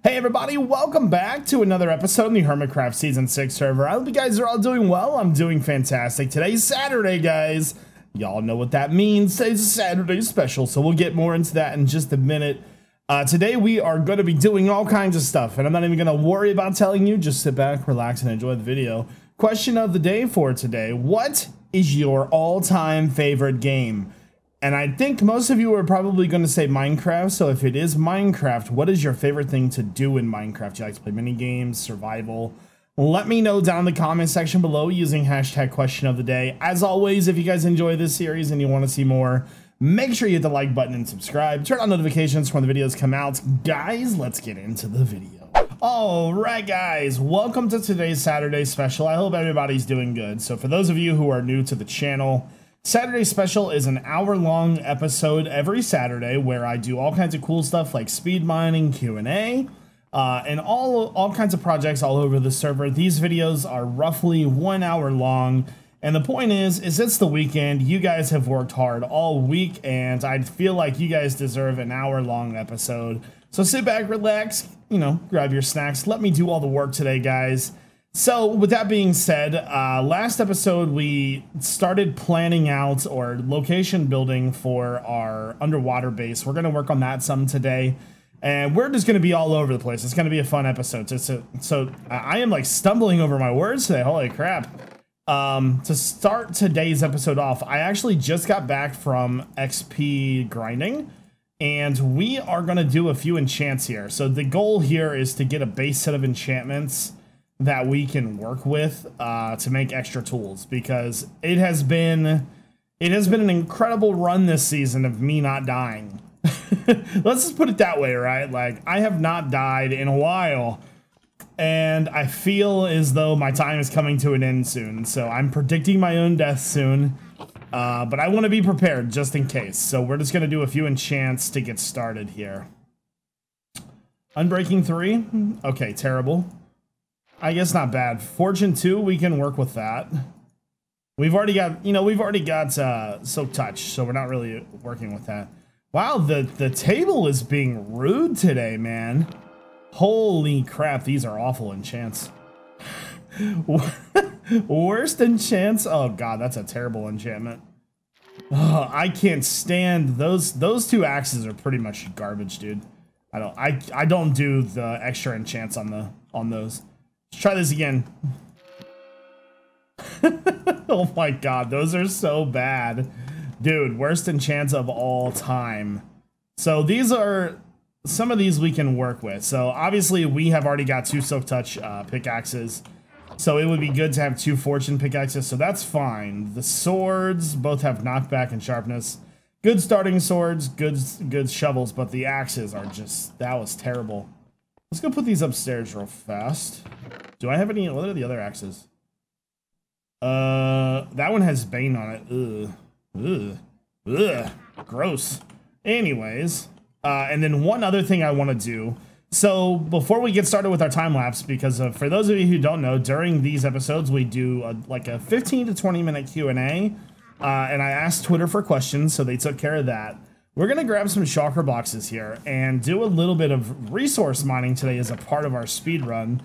Hey everybody, welcome back to another episode in the Hermitcraft Season 6 server. I hope you guys are all doing well. I'm doing fantastic. Today's Saturday, guys. Y'all know what that means. Today's a Saturday special, so we'll get more into that in just a minute. Today we are going to be doing all kinds of stuff, and I'm not even going to worry about telling you. Just sit back, relax, and enjoy the video. Question of the day for today: what is your all-time favorite game? And I think most of you are probably going to say Minecraft, so if it is Minecraft, what is your favorite thing to do in Minecraft? Do you like to play mini games, survival? Let me know down in the comment section below using hashtag question of the day. As always, if you guys enjoy this series and you want to see more, make sure you hit the like button and subscribe. Turn on notifications when the videos come out. Guys, let's get into the video. Alright guys, welcome to today's Saturday special. I hope everybody's doing good. So for those of you who are new to the channel, Saturday Special is an hour-long episode every Saturday where I do all kinds of cool stuff like speed mining, Q&A, and all kinds of projects all over the server. These videos are roughly 1 hour long, and the point is it's the weekend. You guys have worked hard all week, and I feel like you guys deserve an hour-long episode. So sit back, relax, grab your snacks. Let me do all the work today, guys. So with that being said, last episode we started planning out or location building for our underwater base. We're going to work on that some today, and we're just going to be all over the place. It's going to be a fun episode. So I am like stumbling over my words today. Holy crap. To start today's episode off, I actually just got back from XP grinding, and we are going to do a few enchants here. So the goal here is to get a base set of enchantments that we can work with to make extra tools, because it has been an incredible run this season of me not dying. Let's just put it that way, right? Like, I have not died in a while, and I feel as though my time is coming to an end soon. So I'm predicting my own death soon, but I want to be prepared just in case. So we're just going to do a few enchants to get started here. Unbreaking 3. Okay, terrible. I guess not bad. Fortune 2, we can work with that. We've already got Soak Touch, so we're not really working with that. Wow, the table is being rude today, man. Holy crap, these are awful enchants. Worst enchants? Oh god, that's a terrible enchantment. Oh, I can't stand those two axes are pretty much garbage, dude. I don't do the extra enchants on those. Let's try this again. Oh my god, those are so bad. Dude, worst enchants of all time. So these are, some of these we can work with. So obviously we have already got 2 Silk Touch pickaxes. So it would be good to have 2 Fortune pickaxes, so that's fine. The swords both have knockback and sharpness. Good starting swords, good shovels, but the axes are just, that was terrible. Let's go put these upstairs real fast. Do I have any? What are the other axes? That one has Bane on it. Ugh. Gross. Anyways, and then one other thing I want to do. So before we get started with our time lapse, because for those of you who don't know, during these episodes we do like a 15 to 20 minute Q&A, and I asked Twitter for questions, so they took care of that. We're going to grab some shulker boxes here and do a little bit of resource mining today as a part of our speed run.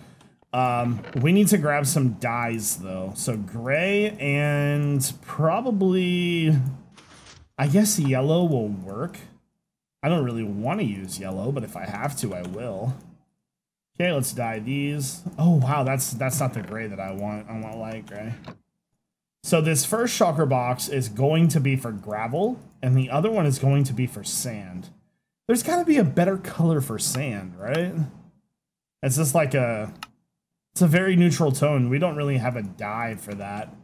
We need to grab some dyes though. So gray and probably, I guess yellow will work. I don't really want to use yellow, but if I have to, I will. Okay, let's dye these. Oh wow, that's not the gray that I want. I want light gray. So this first shulker box is going to be for gravel, and the other one is going to be for sand. There's got to be a better color for sand, right? It's just like it's a very neutral tone. We don't really have a dye for that.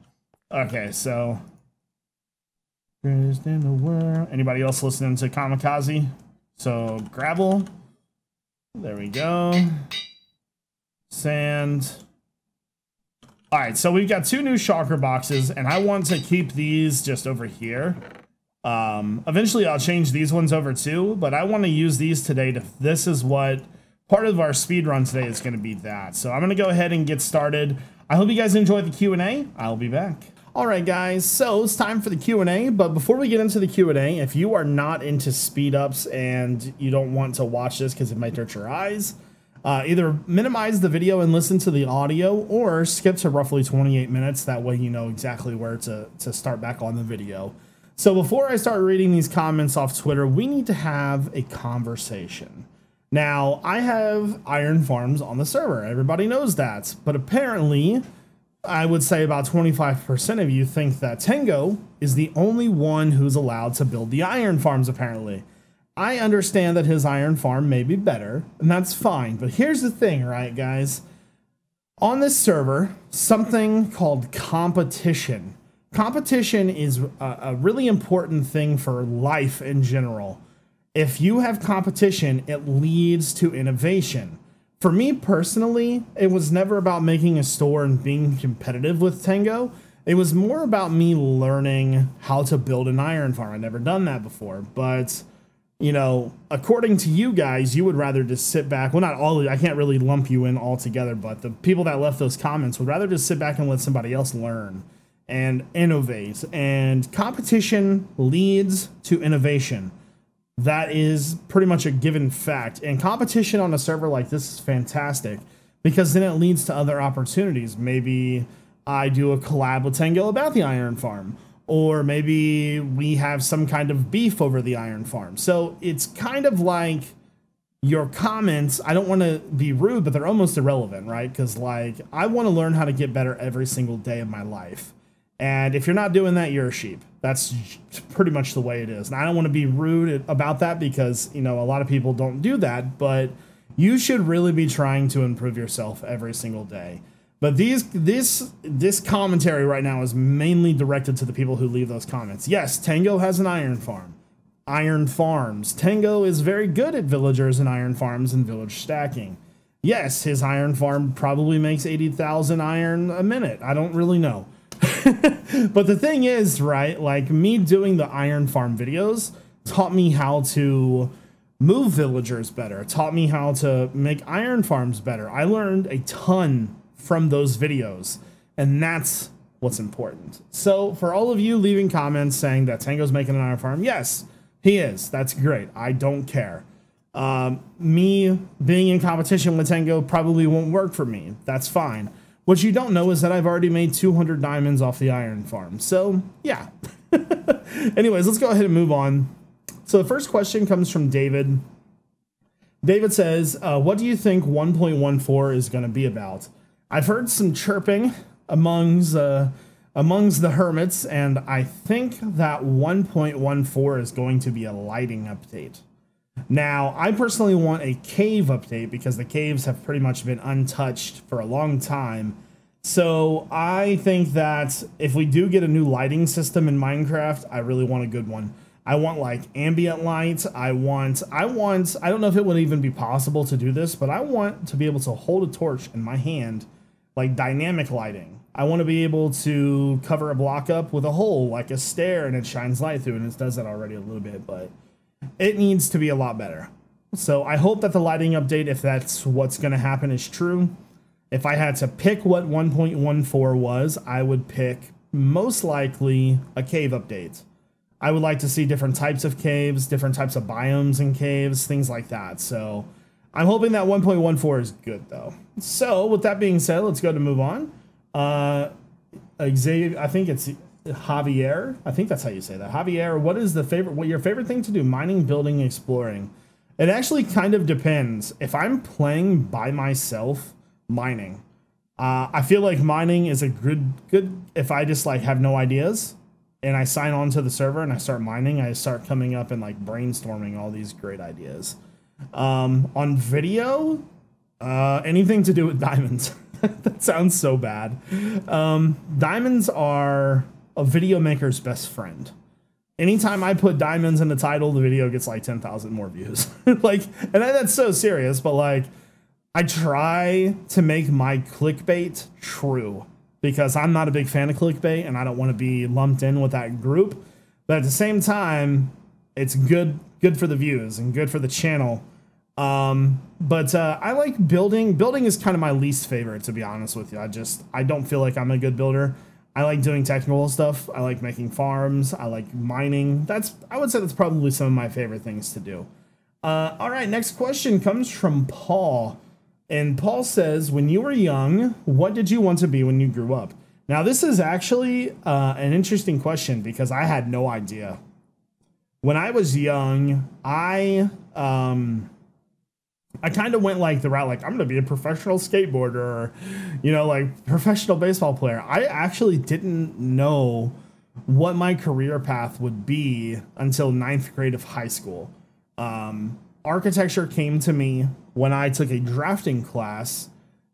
Okay, so greatest in the world. Anybody else listening to Kamikaze? So gravel. There we go. Sand. All right, so we've got 2 new shulker boxes, and I want to keep these just over here. Eventually I'll change these ones over too, but I want to use these today this is what part of our speed run today is going to be that. So I'm going to go ahead and get started. I hope you guys enjoy the Q&A. I'll be back. All right, guys, so it's time for the Q&A, but before we get into the Q&A, if you are not into speed ups and you don't want to watch this because it might hurt your eyes, Either minimize the video and listen to the audio, or skip to roughly 28 minutes. That way you know exactly where to start back on the video. So before I start reading these comments off Twitter, we need to have a conversation. Now, I have iron farms on the server. Everybody knows that. But apparently, I would say about 25% of you think that Tango is the only one who's allowed to build the iron farms, apparently. I understand that his iron farm may be better, and that's fine. But here's the thing, right, guys? On this server, something called competition. Competition is a really important thing for life in general. If you have competition, it leads to innovation. For me personally, it was never about making a store and being competitive with Tango. It was more about me learning how to build an iron farm. I'd never done that before, but you know, according to you guys, you would rather just sit back. Well, not all of you, I can't really lump you in all together, but the people that left those comments would rather just sit back and let somebody else learn and innovate. And competition leads to innovation. That is pretty much a given fact. And competition on a server like this is fantastic because then it leads to other opportunities. Maybe I do a collab with Tango about the iron farm, or maybe we have some kind of beef over the iron farm. So it's kind of like your comments, I don't want to be rude, but they're almost irrelevant, right? Because like, I want to learn how to get better every single day of my life. And if you're not doing that, you're a sheep. That's pretty much the way it is. And I don't want to be rude about that because, you know, a lot of people don't do that, but you should really be trying to improve yourself every single day. But this commentary right now is mainly directed to the people who leave those comments. Yes, Tango has an iron farm. Iron farms. Tango is very good at villagers and iron farms and village stacking. Yes, his iron farm probably makes 80,000 iron a minute. I don't really know. But the thing is, right, like me doing the iron farm videos taught me how to move villagers better. It taught me how to make iron farms better. I learned a ton from those videos, and that's what's important. So for all of you leaving comments saying that Tango's making an iron farm, yes, he is. That's great. I don't care. Me being in competition with Tango probably won't work for me. That's fine. What you don't know is that I've already made 200 diamonds off the iron farm. So yeah. Anyways, let's go ahead and move on. So the first question comes from David. David says, what do you think 1.14 is going to be about? I've heard some chirping amongst the hermits, and I think that 1.14 is going to be a lighting update. Now, I personally want a cave update because the caves have pretty much been untouched for a long time. So I think that if we do get a new lighting system in Minecraft, I really want a good one. I want like ambient lights. I don't know if it would even be possible to do this, but I want to be able to hold a torch in my hand, like dynamic lighting. I want to be able to cover a block up with a hole, like a stair, and it shines light through, and it does that already a little bit, but it needs to be a lot better. So I hope that the lighting update, if that's what's going to happen, is true. If I had to pick what 1.14 was, I would pick most likely a cave update. I would like to see different types of caves, different types of biomes in caves, things like that. So I'm hoping that 1.14 is good, though. So with that being said, let's go to move on. Xavier, I think it's Javier. I think that's how you say that. Javier, what is your favorite thing to do? Mining, building, exploring. It actually kind of depends. If I'm playing by myself, mining. I feel like mining is a good if I just like have no ideas and I sign on to the server and I start mining, I start coming up and like brainstorming all these great ideas. On video, anything to do with diamonds. That sounds so bad. Diamonds are a video maker's best friend. Anytime I put diamonds in the title, the video gets like 10,000 more views. Like, and that's so serious, but like, I try to make my clickbait true because I'm not a big fan of clickbait and I don't want to be lumped in with that group. But at the same time, it's good for the views and good for the channel. But I like building. Building is kind of my least favorite, to be honest with you. I don't feel like I'm a good builder. I like doing technical stuff. I like making farms. I like mining. I would say that's probably some of my favorite things to do. All right, next question comes from Paul. And Paul says, when you were young, what did you want to be when you grew up? Now, this is actually an interesting question because I had no idea. When I was young, I kind of went like the route, like I'm going to be a professional skateboarder or, you know, like professional baseball player. I actually didn't know what my career path would be until 9th grade of high school. Architecture came to me when I took a drafting class,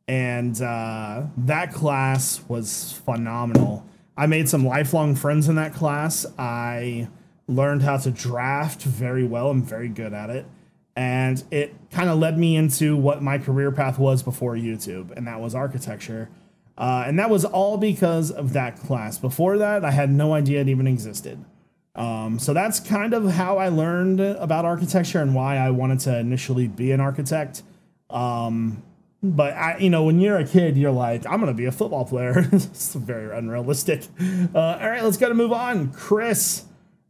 and that class was phenomenal. I made some lifelong friends in that class. I learned how to draft very well. I'm very good at it. And it kind of led me into what my career path was before YouTube, and that was architecture. And that was all because of that class. Before that, I had no idea it even existed. So that's kind of how I learned about architecture and why I wanted to initially be an architect. But you know, when you're a kid, you're like, I'm going to be a football player. It's very unrealistic. All right, let's go to move on. Chris,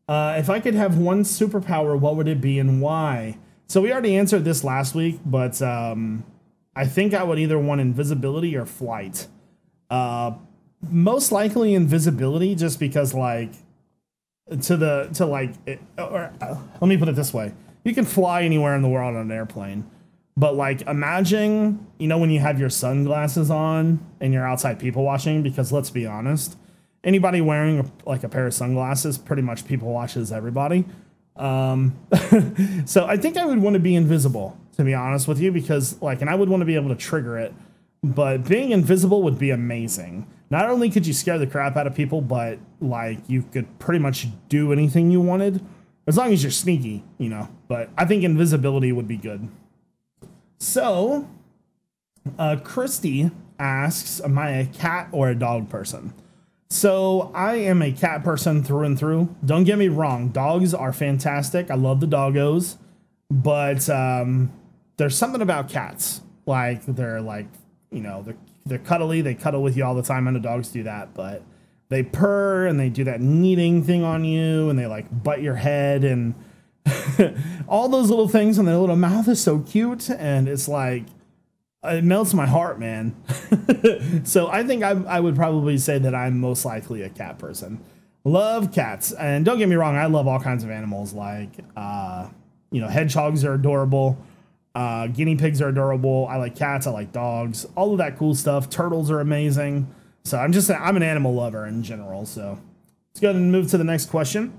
if I could have one superpower, what would it be and why? So we already answered this last week, but I think I would either want invisibility or flight. Most likely invisibility, just because like let me put it this way. You can fly anywhere in the world on an airplane. But like, imagine, you know, when you have your sunglasses on and you're outside people watching, because let's be honest, anybody wearing like a pair of sunglasses, pretty much people watches everybody. So I think I would want to be invisible, to be honest with you, because like, and I would want to be able to trigger it, but being invisible would be amazing. Not only could you scare the crap out of people, but like you could pretty much do anything you wanted as long as you're sneaky, you know, but I think invisibility would be good. So, Christy asks, am I a cat or a dog person? So I am a cat person through and through. Don't get me wrong. Dogs are fantastic. I love the doggos, but, there's something about cats. Like they're like, you know, they're cuddly. They cuddle with you all the time. I know dogs do that, but they purr and they do that kneading thing on you and they like bite your head and all those little things, and their little mouth is so cute, and it's like, it melts my heart, man. So I think I would probably say that I'm most likely a cat person. Love cats, and don't get me wrong, I love all kinds of animals. Like, you know, hedgehogs are adorable. Guinea pigs are adorable. I like cats. I like dogs. All of that cool stuff. Turtles are amazing. So I'm an animal lover in general. So let's go ahead and move to the next question.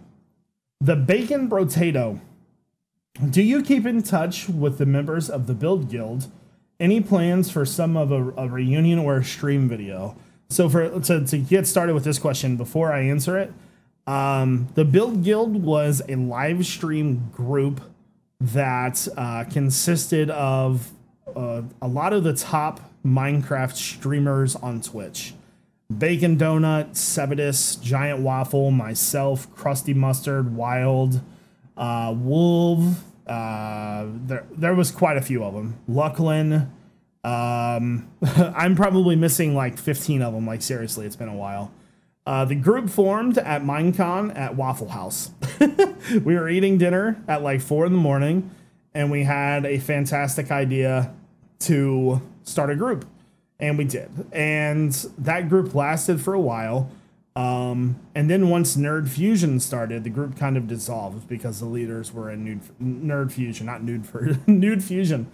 The Bacon Brotato. Do you keep in touch with the members of the Build Guild? Any plans for some of a reunion or a stream video? So to get started with this question before I answer it, the Build Guild was a live stream group that consisted of a lot of the top Minecraft streamers on Twitch. Bacon Donut, Sebadus, Giant Waffle, myself, Krusty Mustard, Wild, Wolf. There was quite a few of them. Lucklin. I'm probably missing like 15 of them. Like seriously, it's been a while. The group formed at Minecon at Waffle House. We were eating dinner at like 4 in the morning, and we had a fantastic idea to start a group. And we did. And that group lasted for a while. And then once Nerd Fusion started, the group kind of dissolved because the leaders were in Nerd Fusion, not Nude Fusion.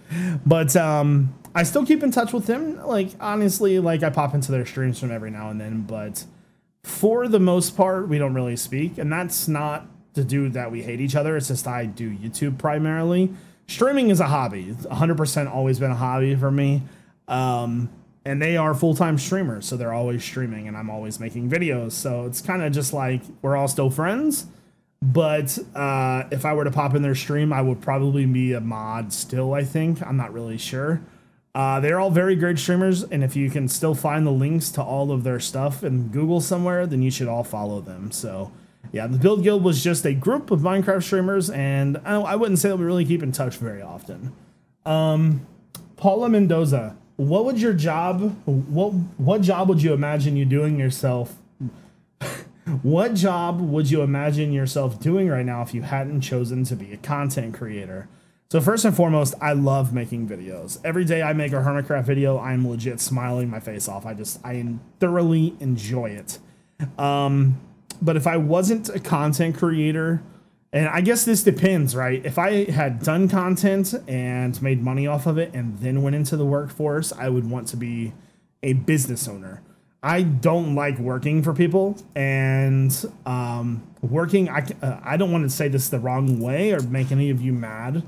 But I still keep in touch with them. Like, honestly, like I pop into their streams from every now and then. But for the most part, we don't really speak. And that's not to do that we hate each other. It's just I do YouTube primarily. Streaming is a hobby. It's 100% always been a hobby for me. And they are full-time streamers, so they're always streaming, and I'm always making videos. So it's kind of just like we're all still friends. But if I were to pop in their stream, I would probably be a mod still, I think. I'm not really sure. They're all very great streamers, and if you can still find the links to all of their stuff in Google somewhere, then you should all follow them. So yeah, the Build Guild was just a group of Minecraft streamers, and I wouldn't say that we really keep in touch very often. Paula Mendoza. What would your job, what job would you imagine you doing yourself? What job would you imagine yourself doing right now if you hadn't chosen to be a content creator? So first and foremost, I love making videos. Every day I make a Hermitcraft video, I'm legit smiling my face off. I thoroughly enjoy it. But if I wasn't a content creator, and I guess this depends, right? If I had done content and made money off of it and then went into the workforce, I would want to be a business owner. I don't like working for people, and working, I don't want to say this the wrong way or make any of you mad.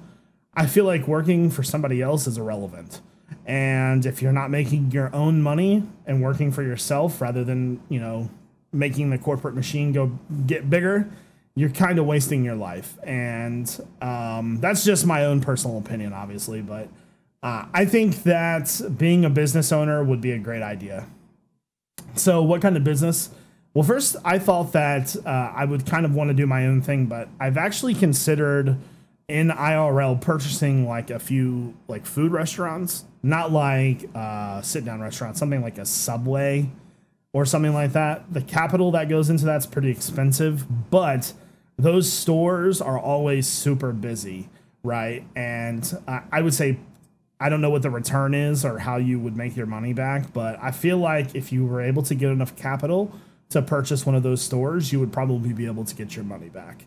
I feel like working for somebody else is irrelevant. And if you're not making your own money and working for yourself rather than, you know, making the corporate machine go get bigger, you're kind of wasting your life. And that's just my own personal opinion, obviously. But I think that being a business owner would be a great idea. So what kind of business? Well, first, I thought that I would kind of want to do my own thing, but I've actually considered in IRL purchasing like a few like food restaurants, not like sit down restaurants, something like a Subway or something like that. The capital that goes into that's pretty expensive, but those stores are always super busy, right? And I would say, I don't know what the return is or how you would make your money back, but I feel like if you were able to get enough capital to purchase one of those stores, you would probably be able to get your money back.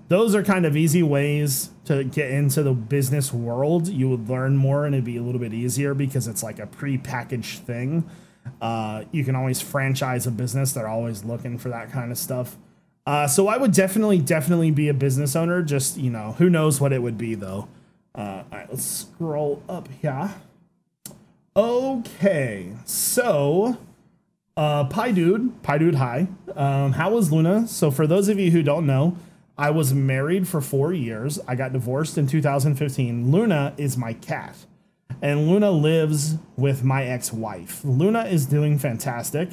Those are kind of easy ways to get into the business world. You would learn more and it'd be a little bit easier because it's like a pre-packaged thing. You can always franchise a business. They're always looking for that kind of stuff. So I would definitely be a business owner. Just, you know, who knows what it would be though. All right, let's scroll up here. Okay, so Pie Dude, hi. How was Luna? So for those of you who don't know, I was married for 4 years. I got divorced in 2015. Luna is my cat, and Luna lives with my ex-wife. Luna is doing fantastic.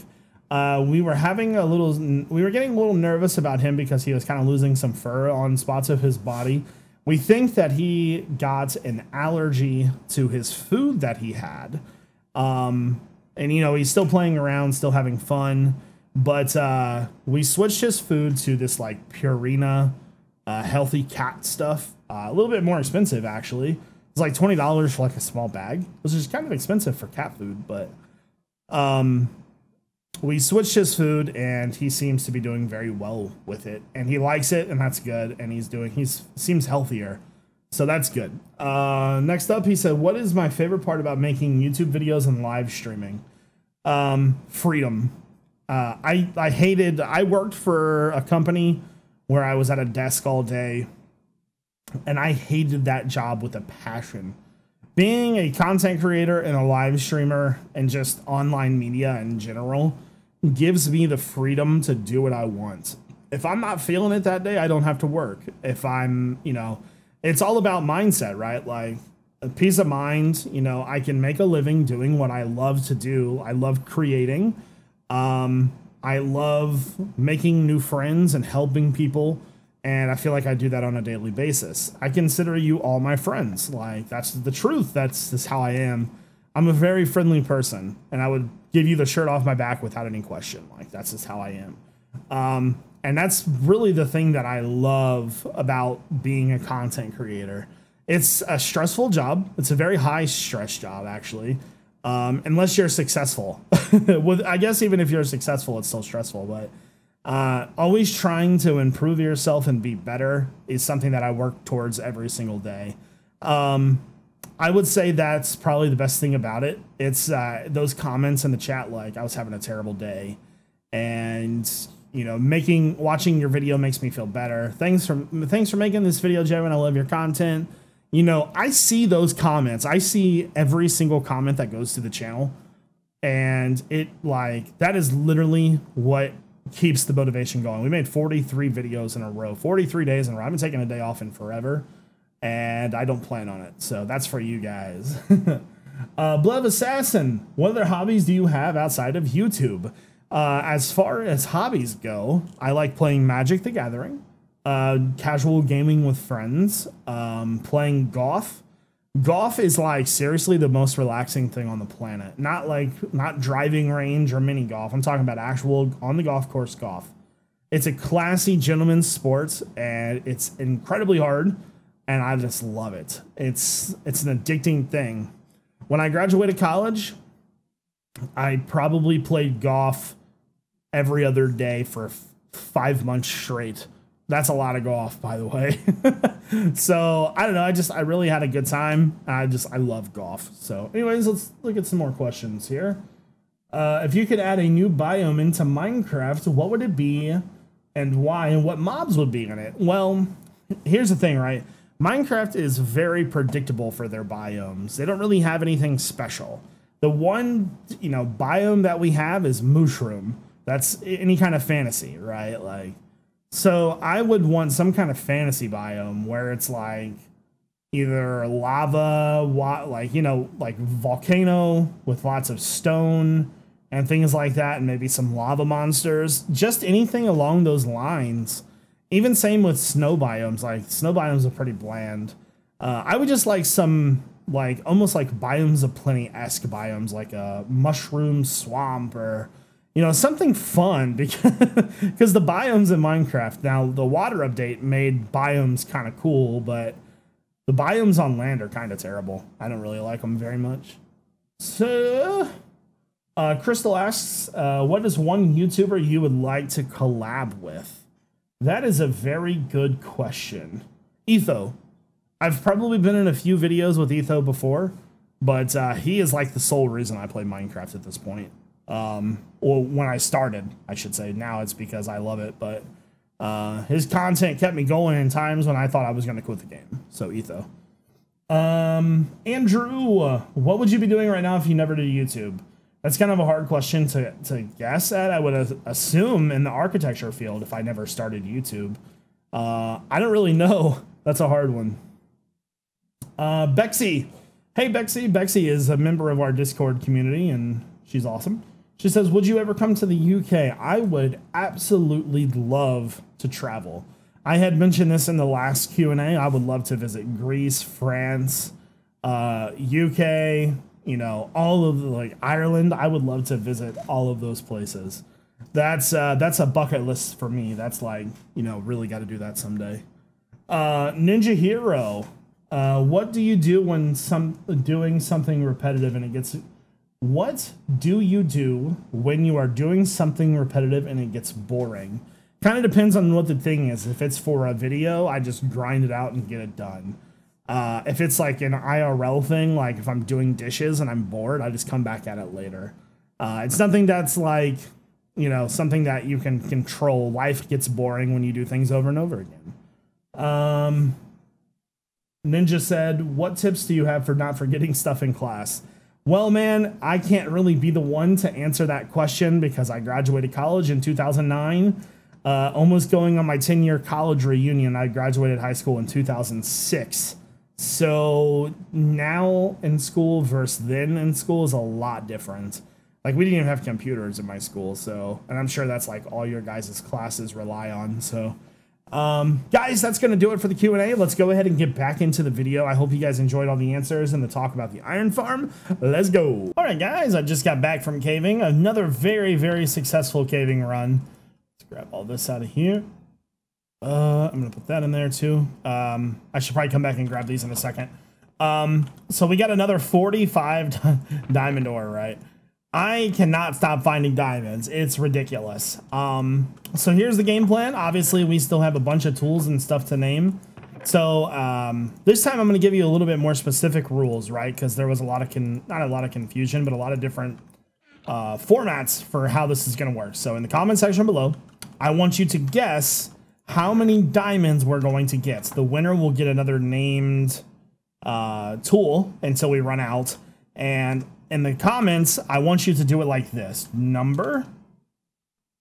We were getting a little nervous about him because he was kind of losing some fur on spots of his body. We think that he got an allergy to his food that he had. And, you know, he's still playing around, still having fun. But we switched his food to this, like, Purina healthy cat stuff. A little bit more expensive, actually. It's like $20 for, like, a small bag, which is kind of expensive for cat food. But we switched his food, and he seems to be doing very well with it. And he likes it, and that's good. And he seems healthier. So that's good. Next up, he said, what is my favorite part about making YouTube videos and live streaming? Freedom. I worked for a company where I was at a desk all day, and I hated that job with a passion. Being a content creator and a live streamer and just online media in general gives me the freedom to do what I want. If I'm not feeling it that day, I don't have to work. If I'm, you know, it's all about mindset, right? Like a peace of mind, you know, I can make a living doing what I love to do. I love creating. I love making new friends and helping people. And I feel like I do that on a daily basis. I consider you all my friends. Like, that's the truth. That's just how I am. I'm a very friendly person, and I would give you the shirt off my back without any question. Like, that's just how I am. And that's really the thing that I love about being a content creator. It's a stressful job. It's a very high stress job, actually. Unless you're successful. I guess even if you're successful, it's still stressful. But always trying to improve yourself and be better is something that I work towards every single day. I would say that's probably the best thing about it. It's those comments in the chat, like, I was having a terrible day, and you know, watching your video makes me feel better. Thanks for making this video, Jevin. I love your content. You know, I see those comments. I see every single comment that goes to the channel, and that is literally what keeps the motivation going. We made 43 videos in a row, 43 days in a row. I've been taking a day off in forever, and I don't plan on it. So that's for you guys. Blood Assassin, what other hobbies do you have outside of YouTube? As far as hobbies go, I like playing Magic the Gathering, casual gaming with friends, playing golf. Golf is like seriously the most relaxing thing on the planet. Not driving range or mini golf. I'm talking about actual on the golf course golf. It's a classy gentleman's sport, and it's incredibly hard. and I just love it. It's an addicting thing. When I graduated college, I probably played golf every other day for 5 months straight. That's a lot of golf, by the way. So I don't know. I really had a good time. I love golf. So anyways, let's look at some more questions here. If you could add a new biome into Minecraft, what would it be and why, and what mobs would be in it? Well, here's the thing, right? Minecraft is very predictable for their biomes. They don't really have anything special. The one, biome that we have is mushroom. That's any kind of fantasy, right? Like, so I would want some kind of fantasy biome where it's like either lava, like volcano with lots of stone and things like that, and maybe some lava monsters, just anything along those lines. Even same with snow biomes. Like, snow biomes are pretty bland. I would just like some, like, almost like biomes of plenty-esque biomes, like a mushroom swamp or, something fun, because the biomes in Minecraft, now the water update made biomes kind of cool, but the biomes on land are kind of terrible. I don't really like them very much. So, Crystal asks, what is one YouTuber you would like to collab with? That is a very good question. Etho. I've probably been in a few videos with Etho before, but he is like the sole reason I play Minecraft at this point. Well, when I started, I should say. Now it's because I love it, but his content kept me going in times when I thought I was going to quit the game. So Etho. Andrew, what would you be doing right now if you never did YouTube? That's kind of a hard question to guess at. I would assume in the architecture field if I never started YouTube. I don't really know. That's a hard one. Bexy. Hey, Bexy. Bexy is a member of our Discord community, and she's awesome. She says, would you ever come to the UK? I would absolutely love to travel. I had mentioned this in the last Q&A. I would love to visit Greece, France, UK, all of like Ireland. I would love to visit all of those places. That's a bucket list for me. That's like, really got to do that someday. Ninja Hero, what do you do when doing something repetitive and it gets... What do you do when you are doing something repetitive and it gets boring? Kind of depends on what the thing is. If it's for a video, I just grind it out and get it done. If it's like an IRL thing, like if I'm doing dishes and I'm bored, I just come back at it later. It's something that's like, something that you can control. Life gets boring when you do things over and over again. Ninja said, what tips do you have for not forgetting stuff in class? Well, man, I can't really be the one to answer that question because I graduated college in 2009. Almost going on my 10-year college reunion. I graduated high school in 2006. So now in school versus then in school is a lot different. Like, we didn't even have computers in my school. So, and I'm sure that's like all your guys' classes rely on. So, guys, that's going to do it for the Q&A. Let's go ahead and get back into the video. I hope you guys enjoyed all the answers and the talk about the iron farm. Let's go. All right, guys, I just got back from caving. Another very, very successful caving run. Let's grab all this out of here. I'm going to put that in there too. I should probably come back and grab these in a second. So we got another 45 diamond ore, right? I cannot stop finding diamonds. It's ridiculous. So here's the game plan. Obviously, we still have a bunch of tools and stuff to name. So this time I'm going to give you a little bit more specific rules, right? Because there was a lot of not a lot of confusion, but a lot of different formats for how this is going to work. So in the comment section below, I want you to guess how many diamonds we're going to get. The winner will get another named tool until we run out. And in the comments, I want you to do it like this: number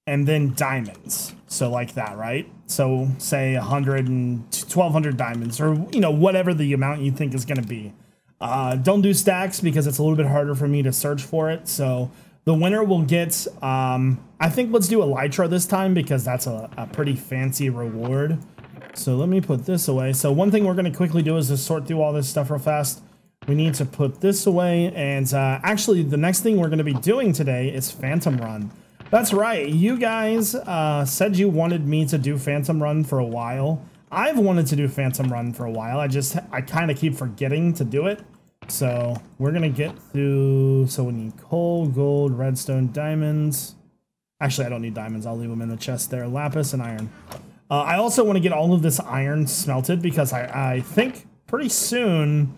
and then diamonds. So like that, right? So say 100 and 1200 diamonds, or whatever the amount you think is going to be. Don't do stacks because it's a little bit harder for me to search for it. So the winner will get, I think let's do elytra this time because that's a pretty fancy reward. So let me put this away. So one thing we're going to quickly do is just sort through all this stuff real fast. We need to put this away, and actually the next thing we're going to be doing today is Phantom Run. That's right, you guys said you wanted me to do Phantom Run for a while. I've wanted to do Phantom Run for a while. I kind of keep forgetting to do it. So we're going to get through. So we need coal, gold, redstone, diamonds. Actually, I don't need diamonds. I'll leave them in the chest there. Lapis and iron. I also want to get all of this iron smelted because I think pretty soon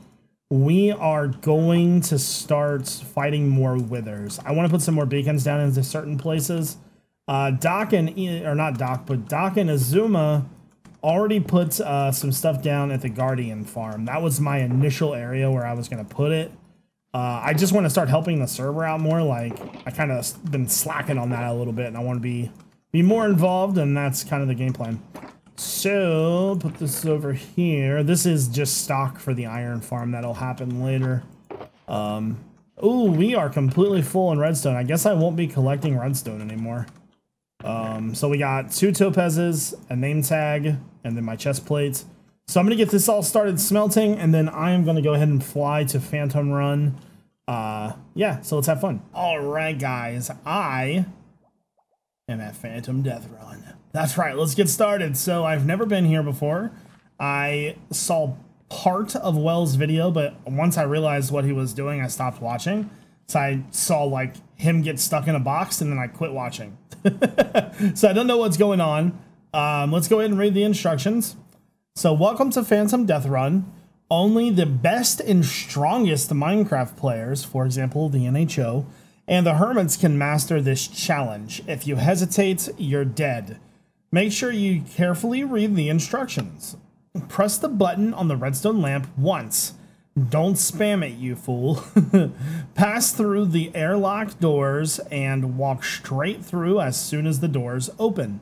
we are going to start fighting more withers. I want to put some more beacons down into certain places. Doc and, or not Doc, but Doc and Azuma already put some stuff down at the Guardian farm. That was my initial area where I was going to put it. I just want to start helping the server out more. Like, I kind of been slacking on that a little bit, and I want to be more involved, and that's kind of the game plan. So, put this over here. This is just stock for the iron farm. That'll happen later. Ooh, we are completely full in redstone. I guess I won't be collecting redstone anymore. So we got 2 topazes, a name tag, and then my chest plates. So I'm going to get this all started smelting, and then I am going to go ahead and fly to Phantom Run. Yeah, so let's have fun. All right, guys. I am at Phantom Death Run. That's right, let's get started. So I've never been here before. I saw part of Wells' video, but once I realized what he was doing, I stopped watching. So I saw like him get stuck in a box, and then I quit watching. So I don't know what's going on. Let's go ahead and read the instructions. So welcome to Phantom Death Run. Only the best and strongest Minecraft players, for example, the NHO, and the Hermits can master this challenge. If you hesitate, you're dead. Make sure you carefully read the instructions. Press the button on the redstone lamp once. Don't spam it, you fool. Pass through the airlock doors and walk straight through as soon as the doors open.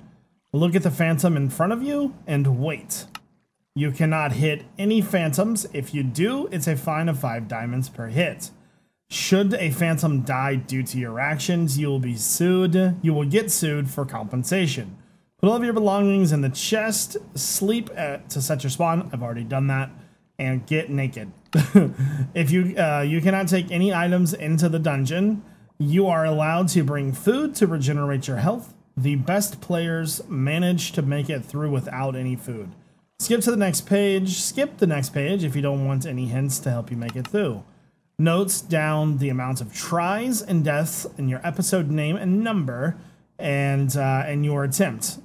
Look at the phantom in front of you and wait. You cannot hit any phantoms. If you do, it's a fine of 5 diamonds per hit. Should a phantom die due to your actions, you will be sued. You will get sued for compensation. Put all of your belongings in the chest. Sleep to set your spawn. I've already done that. And get naked. If you cannot take any items into the dungeon, you are allowed to bring food to regenerate your health. The best players manage to make it through without any food. Skip to the next page. Skip the next page if you don't want any hints to help you make it through. Notes down the amount of tries and deaths in your episode name and number, and your attempt.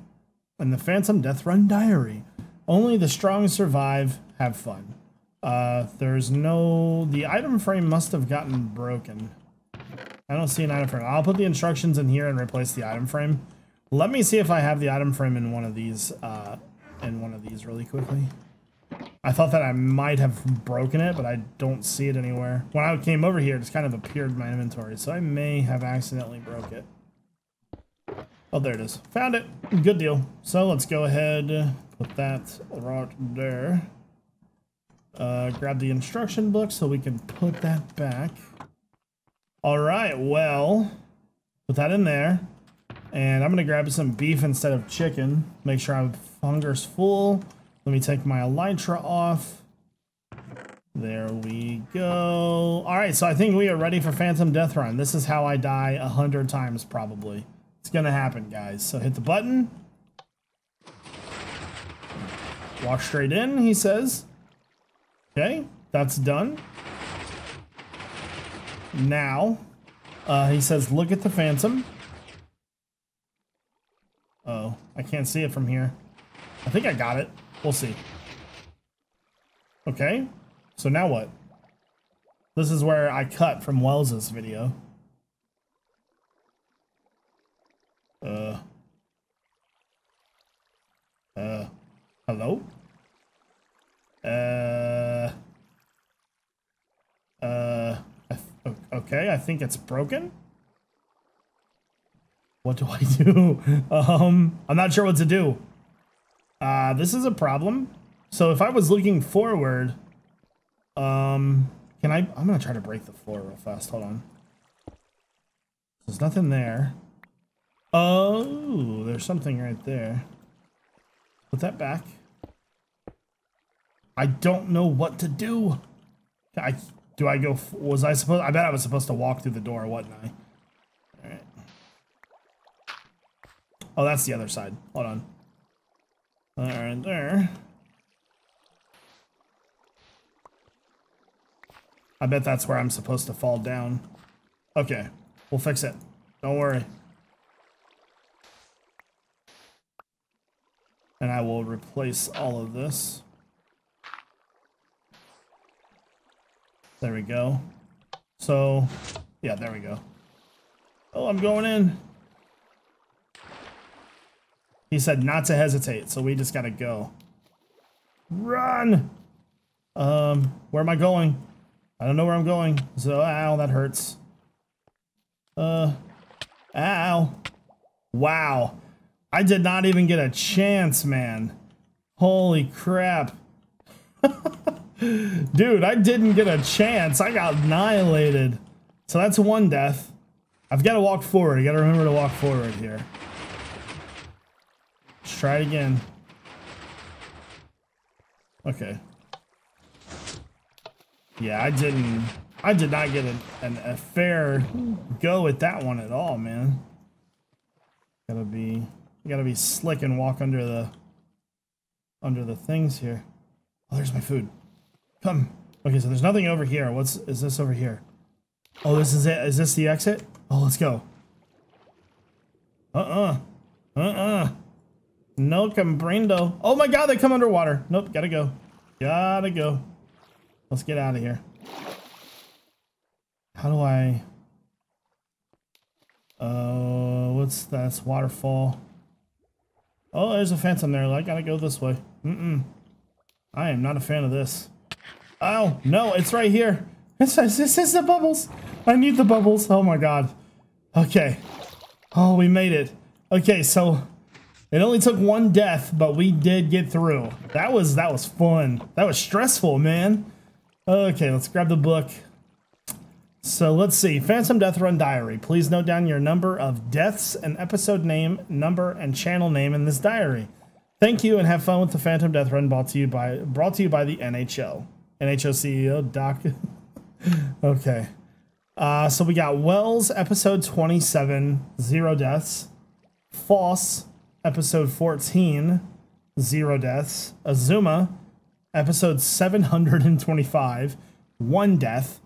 In the Phantom Death Run Diary. Only the strong survive. Have fun. The item frame must have gotten broken. I don't see an item frame. I'll put the instructions in here and replace the item frame. Let me see if I have the item frame in one of these really quickly. I thought that I might have broken it, but I don't see it anywhere. When I came over here, it just kind of appeared in my inventory, so I may have accidentally broke it. Oh, there it is. Found it. Good deal. So let's go ahead, put that right there. Grab the instruction book so we can put that back. All right, well, put that in there. And I'm going to grab some beef instead of chicken. Make sure our hunger's full. Let me take my elytra off. There we go. All right, so I think we are ready for Phantom Death Run. This is how I die 100 times probably. It's going to happen, guys. So hit the button. Walk straight in, he says. Okay, that's done. Now, he says, look at the phantom. Oh, I can't see it from here. I think I got it. We'll see. Okay, so now what? This is where I cut from Wells's video. Hello? Okay, I think it's broken. What do I do? I'm not sure what to do. This is a problem. So if I was looking forward, I'm gonna try to break the floor real fast. Hold on. There's nothing there. Oh, there's something right there. Put that back. I don't know what to do. Do I go? Was I supposed? I bet I was supposed to walk through the door, wasn't I? All right. Oh, that's the other side. Hold on. All right, there. I bet that's where I'm supposed to fall down. Okay, we'll fix it. Don't worry. And I will replace all of this. There we go. So, yeah, there we go. Oh, I'm going in. He said not to hesitate, so we just gotta go. Run! Where am I going? I don't know where I'm going. So, ow, that hurts. Ow. Wow. I did not even get a chance, man. Holy crap. Dude, I didn't get a chance. I got annihilated. So that's one death. I've got to walk forward. You got to remember to walk forward here. Let's try it again. Okay. Yeah, I did not get a fair go at that one at all, man. You gotta be slick and walk under the things here. Oh, there's my food. Come. Okay, so there's nothing over here. Is this over here? Oh, this is it. Is this the exit? Oh, let's go. No comprendo. Oh my god, they come underwater. Nope, gotta go. Gotta go. Let's get out of here. How do I... what's that? It's waterfall. Oh, there's a phantom there. I gotta go this way. I am not a fan of this. Oh, no, it's right here. This is the bubbles. I need the bubbles. Oh my god. Okay. Oh, we made it. Okay, so it only took one death, but we did get through. That was fun. That was stressful, man. Okay, let's grab the book. So let's see. Phantom Death Run Diary. Please note down your number of deaths and episode name, number, and channel name in this diary. Thank you and have fun with the Phantom Death Run brought to you by the NHL. NHL CEO, Doc. Okay. So we got Wells, episode 27, 0 deaths. Foss, episode 14, 0 deaths. Azuma, episode 725, 1 death.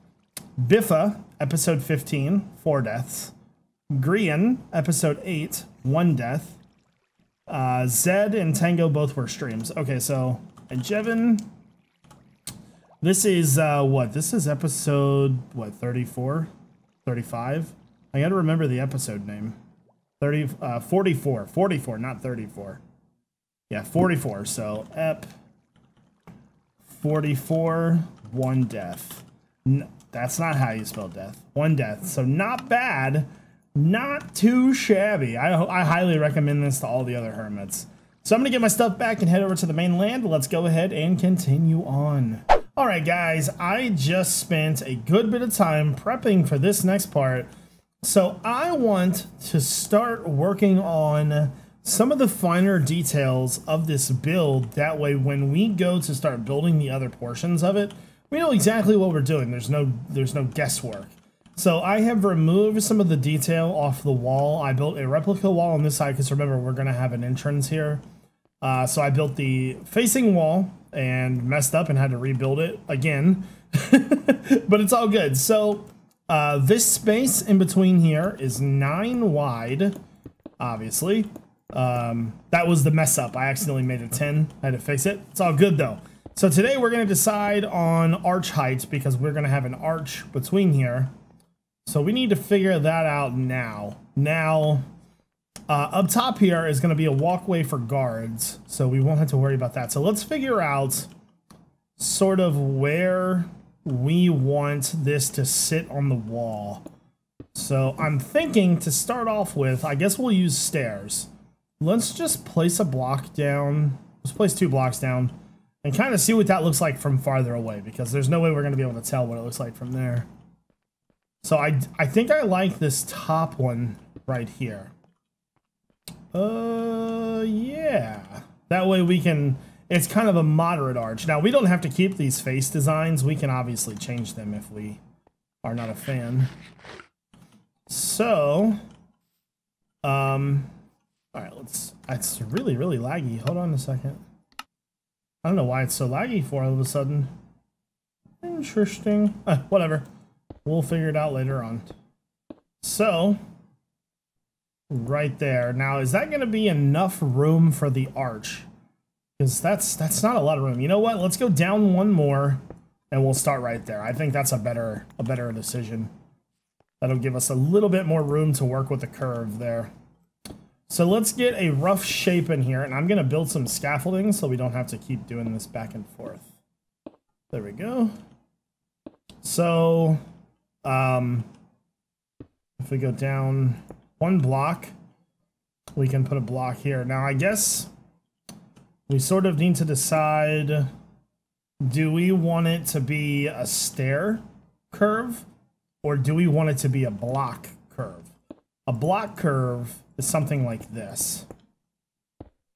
Biffa, episode 15, 4 deaths. Grian, episode 8, 1 death. Zed and Tango both were streams. Okay, so iJevin. This is what? This is episode what? 34, 35. I got to remember the episode name. 44, not 34. Yeah, 44. So ep 44, 1 death. That's not how you spell death. 1 death. So not bad. Not too shabby. I highly recommend this to all the other hermits. So I'm going to get my stuff back and head over to the mainland. Let's go ahead and continue on. All right, guys. I just spent a good bit of time prepping for this next part. So I want to start working on some of the finer details of this build. That way, when we go to start building the other portions of it, we know exactly what we're doing. There's no guesswork. So I have removed some of the detail off the wall. I built a replica wall on this side because remember, we're going to have an entrance here. So I built the facing wall and messed up and had to rebuild it again. But it's all good. So this space in between here is 9 wide, obviously. That was the mess up. I accidentally made it 10. I had to fix it. It's all good though. So today we're going to decide on arch height because we're going to have an arch between here. So we need to figure that out now. Now, up top here is going to be a walkway for guards, so we won't have to worry about that. So let's figure out sort of where we want this to sit on the wall. So I'm thinking to start off with, I guess we'll use stairs. Let's just place a block down. Let's place 2 blocks down and kind of see what that looks like from farther away, because there's no way we're going to be able to tell what it looks like from there. So I think I like this top one right here. Yeah. That way we can, it's kind of a moderate arch. Now we don't have to keep these face designs. We can obviously change them if we are not a fan. So, all right, it's really, really laggy. Hold on a second. I don't know why it's so laggy for all of a sudden. Interesting. Whatever. We'll figure it out later on. So, right there. Now, is that going to be enough room for the arch? Because that's not a lot of room. You know what? Let's go down one more, and we'll start right there. I think that's a better decision. That'll give us a little bit more room to work with the curve there. So let's get a rough shape in here, and I'm going to build some scaffolding so we don't have to keep doing this back and forth. There we go. So, if we go down one block, we can put a block here. Now, I guess we sort of need to decide, do we want it to be a stair curve, or do we want it to be a block curve? A block curve is something like this,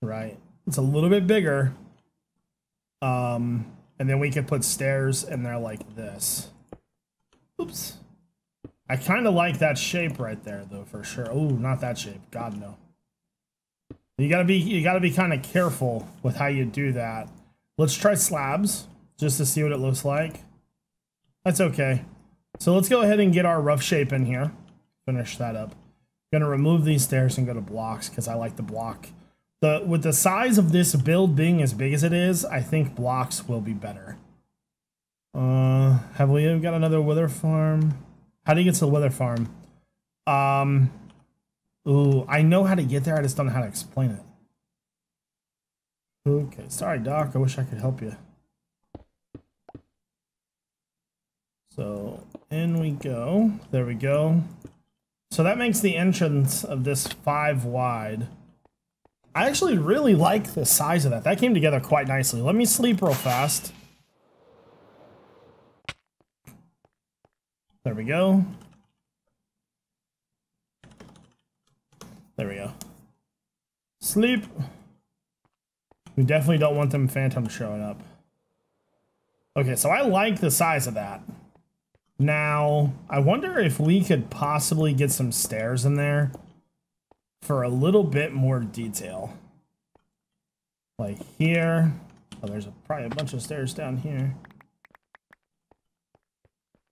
right? It's a little bit bigger. And then we could put stairs in there like this. Oops. I kind of like that shape right there, though, for sure. Oh, not that shape. God, no. You gotta be kind of careful with how you do that. Let's try slabs just to see what it looks like. That's okay. So let's go ahead and get our rough shape in here. Finish that up. Gonna remove these stairs and go to blocks because I like the block. With the size of this build being as big as it is, I think blocks will be better. Have we got another wither farm? How do you get to the wither farm? Ooh, I know how to get there, I just don't know how to explain it. Okay, sorry Doc, I wish I could help you. So, in we go. There we go. So that makes the entrance of this 5 wide. I actually really like the size of that. That came together quite nicely. Let me sleep real fast. There we go. There we go. Sleep. We definitely don't want them phantoms showing up. Okay, so I like the size of that. Now, I wonder if we could possibly get some stairs in there for a little bit more detail. Like here. Oh, there's probably a bunch of stairs down here.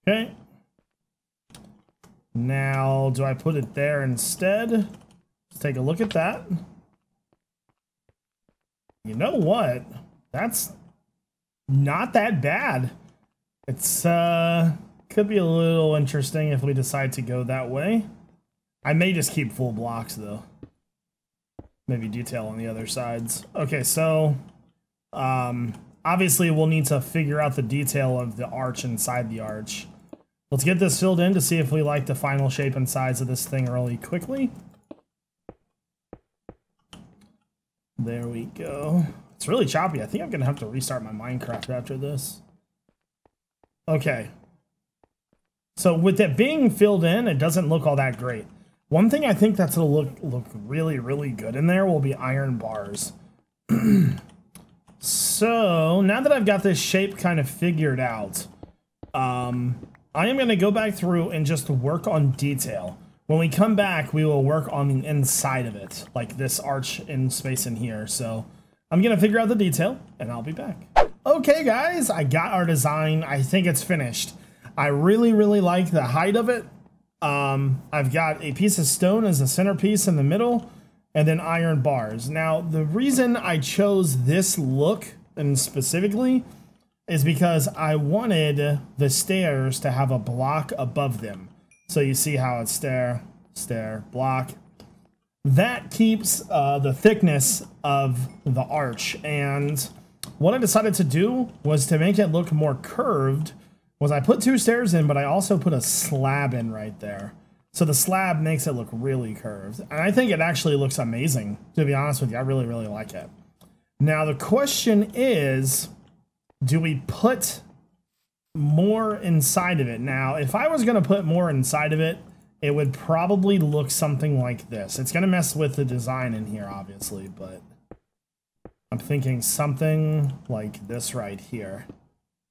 Okay. Now, do I put it there instead? Let's take a look at that. You know what? That's not that bad. It's, could be a little interesting if we decide to go that way. I may just keep full blocks, though. Maybe detail on the other sides. Okay, so, obviously we'll need to figure out the detail of the arch inside the arch. Let's get this filled in to see if we like the final shape and size of this thing really quickly. There we go. It's really choppy. I think I'm going to have to restart my Minecraft after this. Okay. So with it being filled in, it doesn't look all that great. One thing I think that's going to look really, really good in there will be iron bars. So now that I've got this shape kind of figured out, I am going to go back through and just work on detail. When we come back, we will work on the inside of it, like this arch in space in here. So I'm going to figure out the detail, and I'll be back. Okay, guys, I got our design. I think it's finished. I really, really like the height of it. I've got a piece of stone as a centerpiece in the middle, and then iron bars. Now, the reason I chose this look, and specifically, is because I wanted the stairs to have a block above them. So you see how it's stair, stair, block. That keeps the thickness of the arch. And what I decided to do was to make it look more curved was I put 2 stairs in, but I also put a slab in right there. So the slab makes it look really curved. And I think it actually looks amazing, to be honest with you. I really, really like it. Now the question is, do we put more inside of it? Now, if I was going to put more inside of it, it would probably look something like this. It's going to mess with the design in here, obviously, but I'm thinking something like this right here.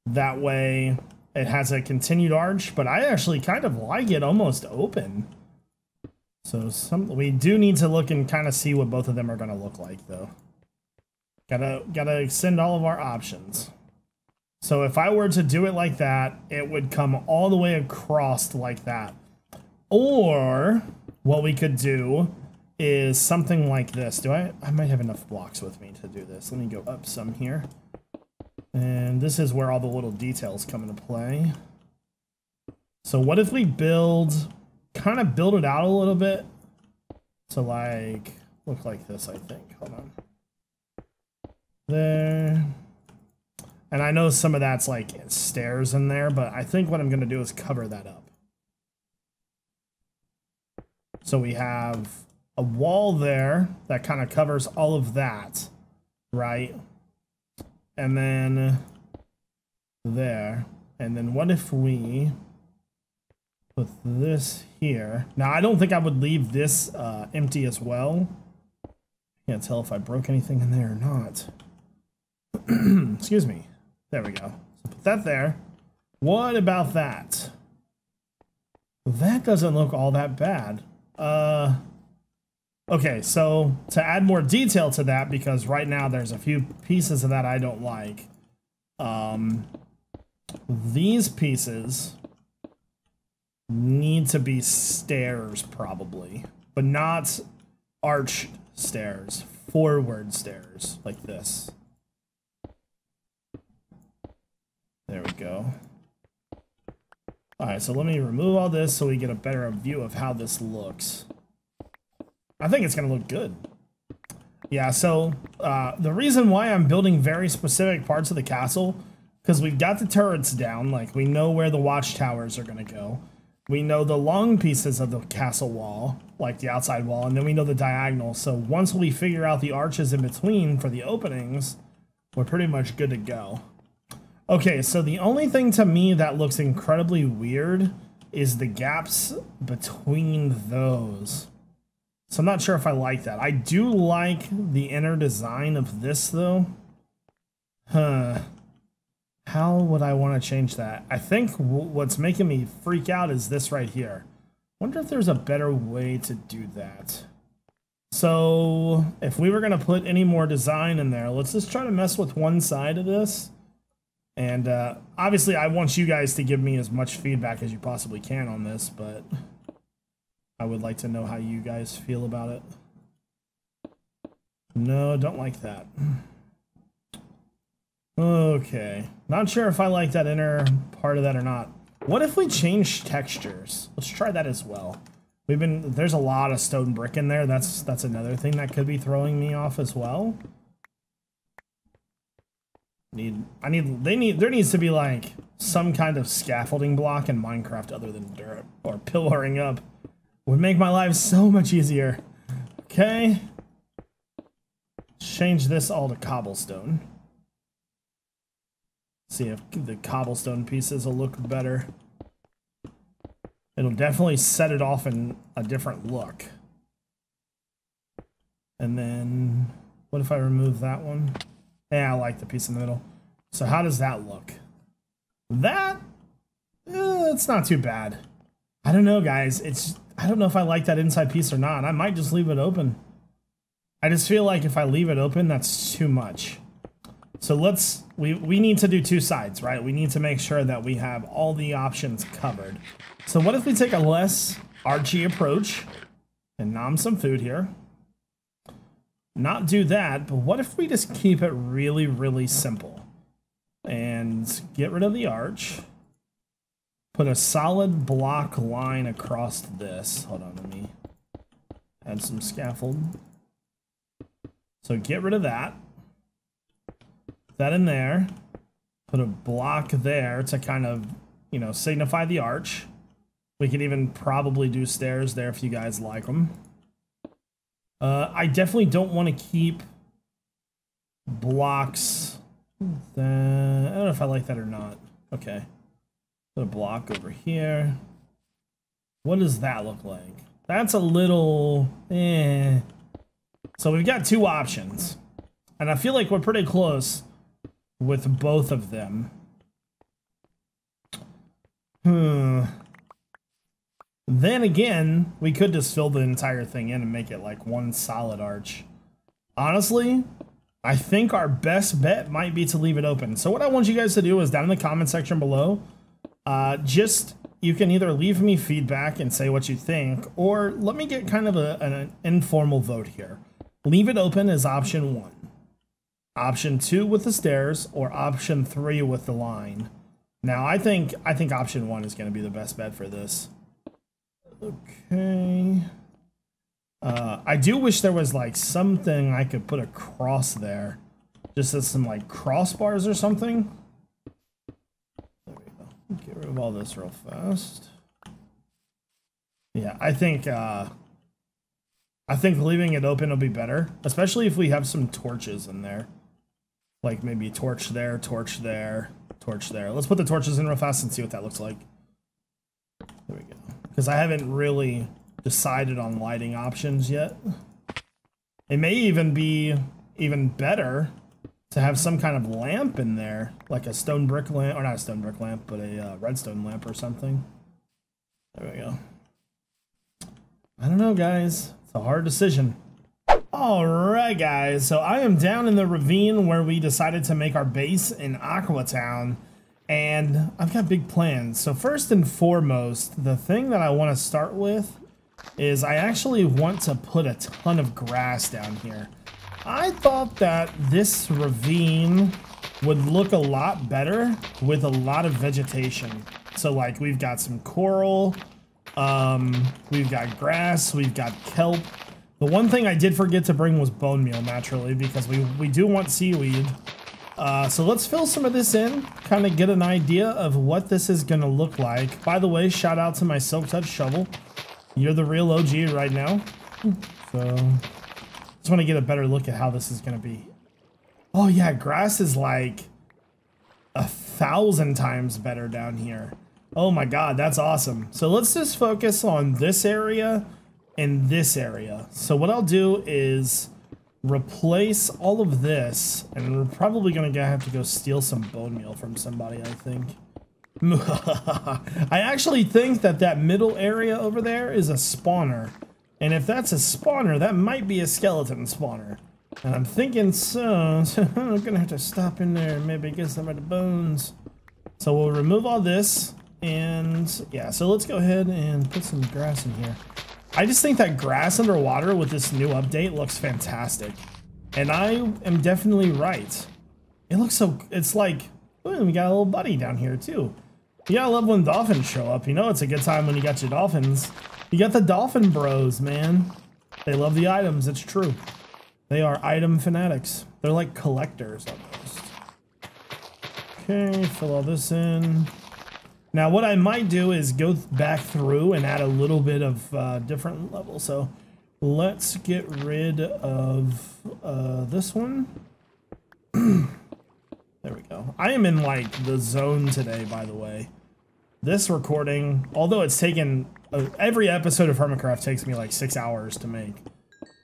That way it has a continued arch, but I actually kind of like it almost open. So we do need to look and kind of see what both of them are going to look like, though. Gotta extend all of our options. So if I were to do it like that, it would come all the way across like that. Or what we could do is something like this. I might have enough blocks with me to do this. Let me go up some here. And this is where all the little details come into play. So what if we kind of build it out a little bit to like, look like this, I think. Hold on. There. And I know some of that's like stairs in there, but I think what I'm going to do is cover that up. So we have a wall there that kind of covers all of that, right? And then there. And then what if we put this here? Now, I don't think I would leave this empty as well. Can't tell if I broke anything in there or not. Excuse me. There we go. So put that there. What about that? That doesn't look all that bad. Okay, so to add more detail to that, because right now there's a few pieces of that I don't like. These pieces need to be stairs probably, but not arched stairs, forward stairs like this. There we go. All right, so let me remove all this so we get a better view of how this looks. I think it's gonna look good. Yeah, so the reason why I'm building very specific parts of the castle, because we've got the turrets down, like we know where the watchtowers are gonna go. We know the long pieces of the castle wall, like the outside wall, and then we know the diagonal. So once we figure out the arches in between for the openings, we're pretty much good to go. Okay, so the only thing to me that looks incredibly weird is the gaps between those. So I'm not sure if I like that. I do like the inner design of this though. How would I want to change that? I think what's making me freak out is this right here. Wonder if there's a better way to do that. So if we were going to put any more design in there, let's just try to mess with one side of this. And obviously I want you guys to give me as much feedback as you possibly can on this, but I would like to know how you guys feel about it. No, don't like that. Okay, not sure if I like that inner part of that or not. What if we change textures? Let's try that as well. There's a lot of stone brick in there. That's another thing that could be throwing me off as well. There needs to be like some kind of scaffolding block in Minecraft other than dirt, or pillaring up. Would make my life so much easier. Okay. Change this all to cobblestone. See if the cobblestone pieces will look better. It'll definitely set it off in a different look. And then, what if I remove that one? Yeah, I like the piece in the middle. So how does that look? That, it's not too bad. I don't know, guys. I don't know if I like that inside piece or not. I might just leave it open. I just feel like if I leave it open, that's too much. So we need to do two sides, right? We need to make sure that we have all the options covered. So what if we take a less archy approach and nom some food here? Not do that, but what if we just keep it really, really simple? And get rid of the arch. Put a solid block line across this. Hold on, let me add some scaffold. So get rid of that. That in there. Put a block there to kind of, you know, signify the arch. We could even probably do stairs there if you guys like them. I definitely don't want to keep blocks. I don't know if I like that or not. Okay. Put a block over here. What does that look like? That's a little So we've got two options. And I feel like we're pretty close with both of them. Then again, we could just fill the entire thing in and make it like one solid arch. Honestly, I think our best bet might be to leave it open. So what I want you guys to do is down in the comment section below, you can either leave me feedback and say what you think, or let me get kind of an informal vote here. Leave it open is option 1. Option 2 with the stairs, or option 3 with the line. Now I think option 1 is going to be the best bet for this. Okay. I do wish there was like something I could put across there, just as some like crossbars or something. There we go. Get rid of all this real fast. Yeah, I think leaving it open will be better, especially if we have some torches in there. Like maybe torch there, torch there, torch there. Let's put the torches in real fast and see what that looks like. There we go. Because I haven't really decided on lighting options yet. It may even be even better to have some kind of lamp in there, like a stone brick lamp, or not a stone brick lamp, but a redstone lamp or something. There we go. I don't know, guys. It's a hard decision. Alright, guys. So I am down in the ravine where we decided to make our base in Aquatown. And I've got big plans. So first and foremost, the thing that I want to start with is I actually want to put a ton of grass down here. I thought that this ravine would look a lot better with a lot of vegetation. So like we've got some coral, we've got grass, we've got kelp. The one thing I did forget to bring was bone meal, naturally, because we do want seaweed. So let's fill some of this in, kind of get an idea of what this is going to look like. By the way, shout out to my Silk Touch shovel. You're the real OG right now. So just want to get a better look at how this is going to be. Oh yeah, grass is like 1,000 times better down here. Oh my god, that's awesome. So let's just focus on this area and this area. So what I'll do is replace all of this, and we're probably going to have to go steal some bone meal from somebody, I think. I actually think that middle area over there is a spawner. And if that's a spawner, that might be a skeleton spawner. And I'm thinking so I'm going to have to stop in there and maybe get some of the bones. So we'll remove all this. And yeah, so let's go ahead and put some grass in here. I just think that grass underwater with this new update looks fantastic. And I am definitely right. It looks so, it's like, ooh, we got a little buddy down here too. You gotta love when dolphins show up. You know it's a good time when you got your dolphins. You got the dolphin bros, man. They love the items, it's true. They are item fanatics. They're like collectors almost. Okay, fill all this in. Now what I might do is go back through and add a little bit of different levels. So let's get rid of this one. There we go. I am in like the zone today, by the way. This recording, although it's taken, every episode of Hermitcraft takes me like 6 hours to make.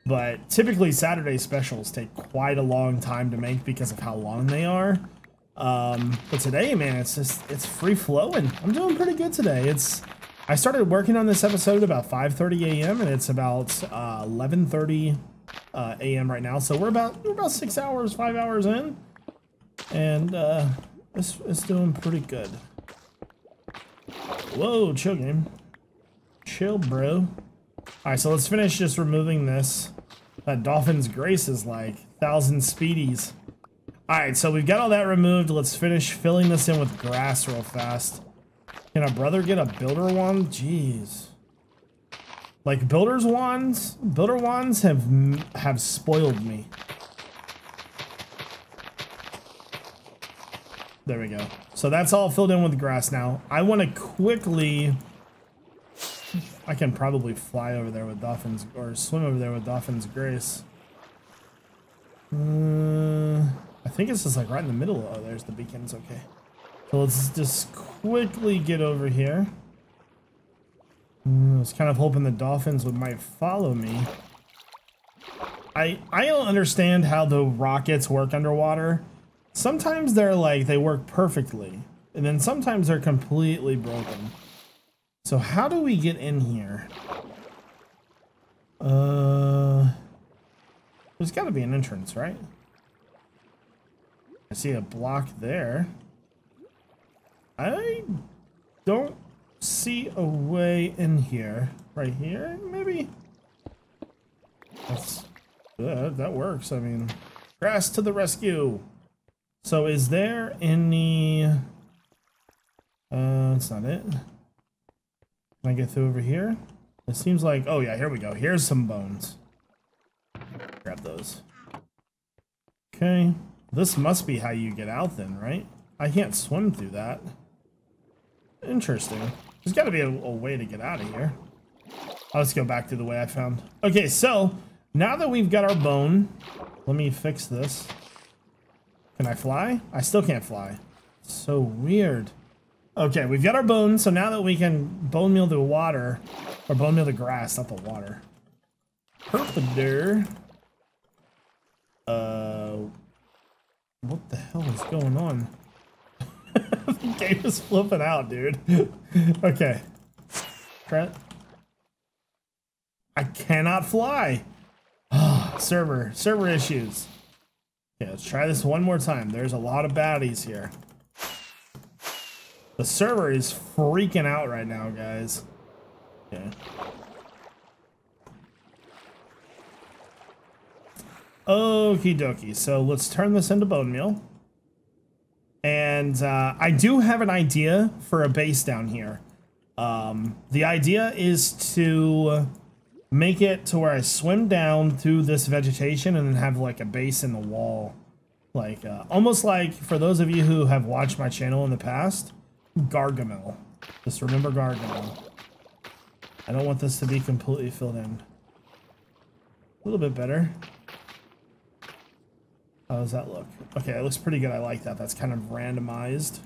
But typically Saturday specials take quite a long time to make because of how long they are. But today, man, it's free flowing. I'm doing pretty good today. I started working on this episode at about 5:30 a.m. and it's about 11:30 a.m. right now. So we're about 6 hours, 5 hours in, and it's doing pretty good. Whoa, chill game, chill, bro. All right, so let's finish just removing this. That Dolphin's Grace is like 1,000 speedies. Alright, so we've got all that removed. Let's finish filling this in with grass real fast. Can a brother get a builder wand? Jeez. Like builder wands have spoiled me. There we go. So that's all filled in with grass now. I want to quickly... I can probably fly over there with Dolphins, or swim over there with Dolphin's Grace. I think it's just like right in the middle. Oh, there's the beacons. Okay. So let's just quickly get over here. I was kind of hoping the dolphins might follow me. I don't understand how the rockets work underwater. Sometimes they're like, they work perfectly. And then sometimes they're completely broken. So how do we get in here? There's got to be an entrance, right? I see a block there. I don't see a way in here. Right here, maybe? That's good. That works. I mean, grass to the rescue. So is there any... that's not it. Can I get through over here? It seems like... Oh yeah, here we go. Here's some bones. Grab those. Okay. This must be how you get out then, right? I can't swim through that. Interesting. There's got to be a way to get out of here. Let's go back to the way I found. Okay, so now that we've got our bone, let me fix this. Can I fly? I still can't fly. So weird. Okay, we've got our bone, so now that we can bone meal the water, or bone meal the grass, not the water. Hermitcraft. What the hell is going on? The game is flipping out, dude. Okay. Trent. I cannot fly. Server issues. Okay, let's try this one more time. There's a lot of baddies here. The server is freaking out right now, guys. Okay. Okie dokie. So let's turn this into bone meal. And I do have an idea for a base down here. The idea is to make it to where I swim down through this vegetation and then have like a base in the wall. Like, almost like, for those of you who have watched my channel in the past, Gargamel. Just remember Gargamel. I don't want this to be completely filled in. A little bit better. How does that look? Okay, it looks pretty good. I like that. That's kind of randomized.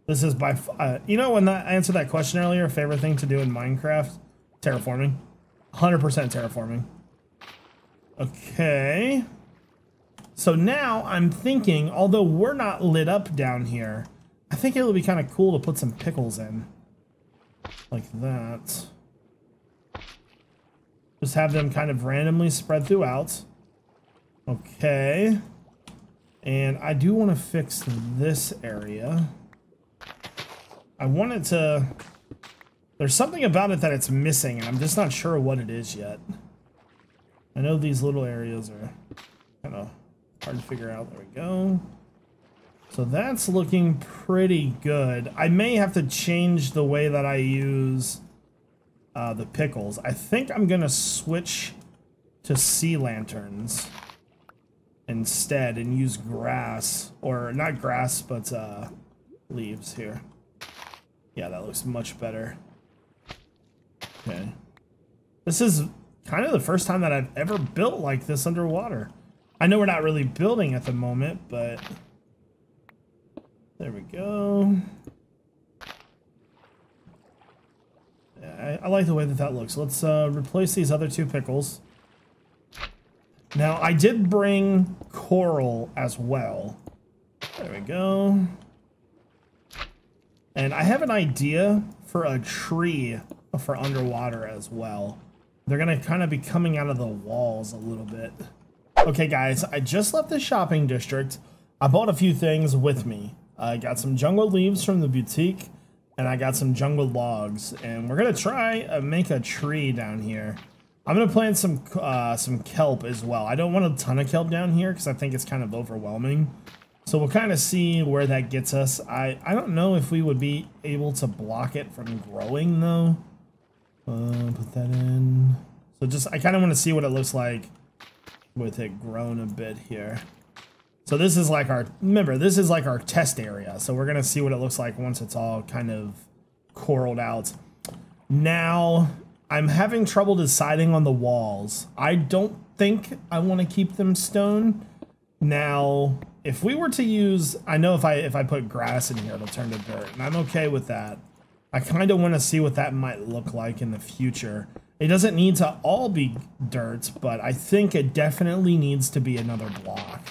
This is by... you know, when I answered that question earlier, favorite thing to do in Minecraft? Terraforming. 100% terraforming. Okay. So now I'm thinking, although we're not lit up down here, I think it would be kind of cool to put some pickles in. Like that. Just have them kind of randomly spread throughout. Okay. And I do want to fix this area. I want it to... There's something about it that it's missing, and I'm just not sure what it is yet. I know these little areas are kind of hard to figure out. There we go. So that's looking pretty good. I may have to change the way that I use... the pickles. I think I'm gonna switch to sea lanterns instead and use grass, or not grass, but leaves here. Yeah, that looks much better. Okay. This is kind of the first time that I've ever built like this underwater. I know we're not really building at the moment, but there we go. I like the way that that looks. Let's replace these other two pickles. Now, I did bring coral as well. There we go. And I have an idea for a tree for underwater as well. They're going to kind of be coming out of the walls a little bit. Okay, guys, I just left the shopping district. I bought a few things with me. I got some jungle leaves from the boutique. And I got some jungle logs, and we're gonna try make a tree down here. I'm gonna plant some kelp as well. I don't want a ton of kelp down here because I think it's kind of overwhelming. So we'll kind of see where that gets us. I don't know if we would be able to block it from growing though. Put that in. So just I kind of want to see what it looks like with it grown a bit here. So this is like our, remember, this is like our test area. So we're going to see what it looks like once it's all kind of coraled out. Now, I'm having trouble deciding on the walls. I don't think I want to keep them stone. Now, if we were to use, I know if I put grass in here, it'll turn to dirt, and I'm okay with that. I kind of want to see what that might look like in the future. It doesn't need to all be dirt, but I think it definitely needs to be another block.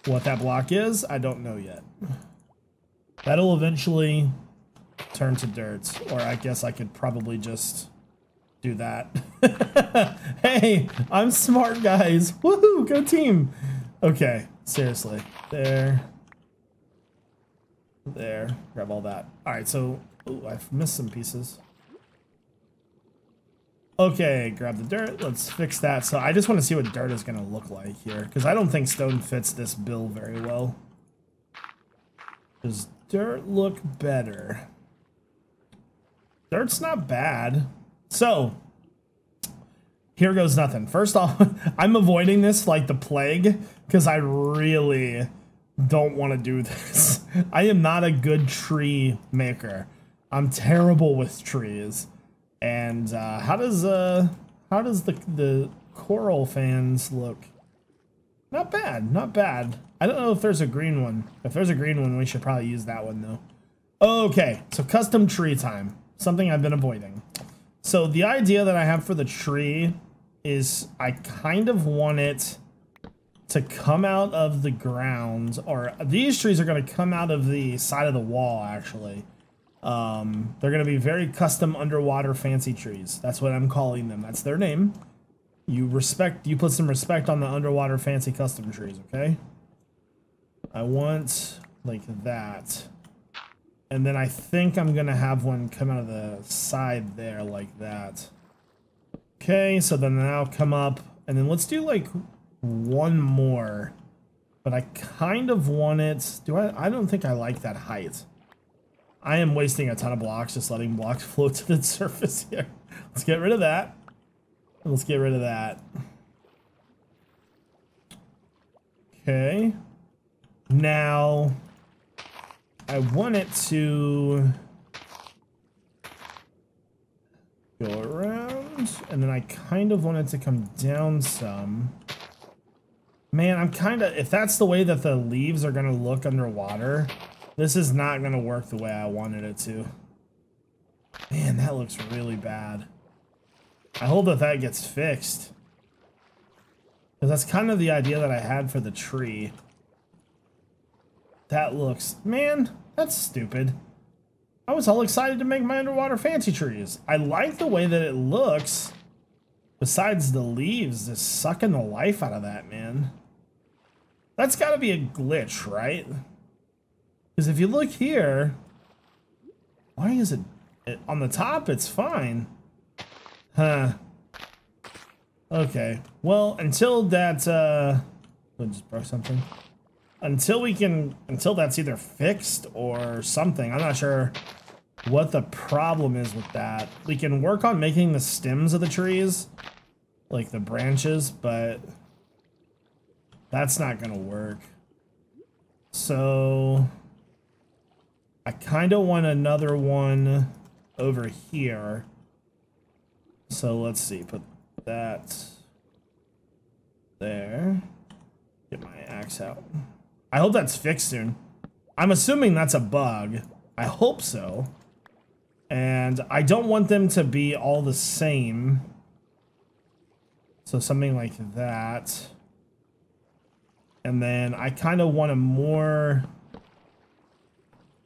What that block is, I don't know yet. That'll eventually turn to dirt, or I guess I could probably just do that. Hey, I'm smart, guys. Woohoo, go team. Okay, seriously. There. There. Grab all that. All right, so ooh, I've missed some pieces. Okay, grab the dirt. Let's fix that. So I just want to see what dirt is going to look like here, because I don't think stone fits this bill very well. Does dirt look better? Dirt's not bad. So here goes nothing. First off, I'm avoiding this like the plague because I really don't want to do this. I am not a good tree maker. I'm terrible with trees. And how does the coral fans look? Not bad, not bad. I don't know if there's a green one. If there's a green one, we should probably use that one though. Okay, so custom tree time. Something I've been avoiding. So the idea that I have for the tree is I kind of want it to come out of the ground, or these trees are going to come out of the side of the wall actually. They're going to be very custom underwater fancy trees. That's what I'm calling them. That's their name. You put some respect on the underwater fancy custom trees, okay? I want like that. And then I think I'm going to have one come out of the side there like that. Okay, so then now come up. And then let's do like one more. But I kind of want it... I don't think I like that height. I am wasting a ton of blocks just letting blocks float to the surface here. Let's get rid of that. Let's get rid of that. Okay. Now... I want it to go around, and then I kind of want it to come down some. Man, I'm kind of, if that's the way that the leaves are going to look underwater, this is not going to work the way I wanted it to. Man, that looks really bad. I hope that that gets fixed. Because that's kind of the idea that I had for the tree. That looks... Man, that's stupid. I was all excited to make my underwater fancy trees. I like the way that it looks. Besides the leaves just sucking the life out of that, man. That's got to be a glitch, right? Because if you look here... Why is it... On the top, it's fine. Huh. Okay. Well, until that... I just broke something. Until that's either fixed or something. I'm not sure what the problem is with that. We can work on making the stems of the trees, like the branches, but that's not gonna work. So I kind of want another one over here. So let's see, put that there. Get my axe out. I hope that's fixed soon. I'm assuming that's a bug. I hope so. And I don't want them to be all the same. So something like that. And then I kind of want a more...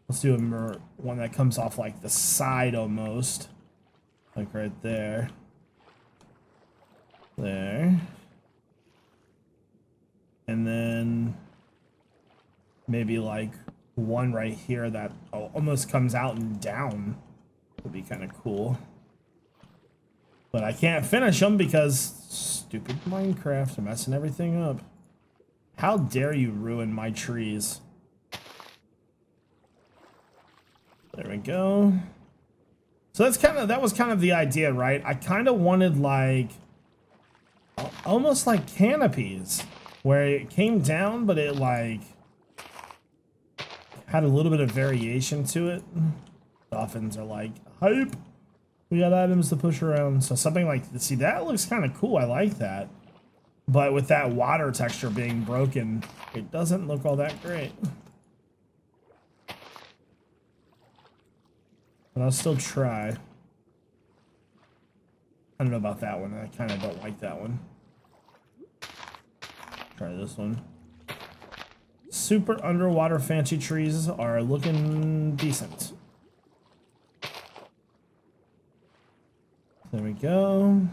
Let's do a more, one that comes off like the side almost. Like right there. There. And then... maybe like one right here that almost comes out and down. Would be kind of cool. But I can't finish them because stupid Minecraft messing everything up. How dare you ruin my trees? There we go. So that was kind of the idea, right? I kind of wanted like almost like canopies where it came down, but it like had a little bit of variation to it. Dolphins are like, hype! We got items to push around. So something like, see, that looks kind of cool. I like that. But with that water texture being broken, it doesn't look all that great. But I'll still try. I don't know about that one. I kind of don't like that one. Try this one. Super underwater fancy trees are looking decent. There we go.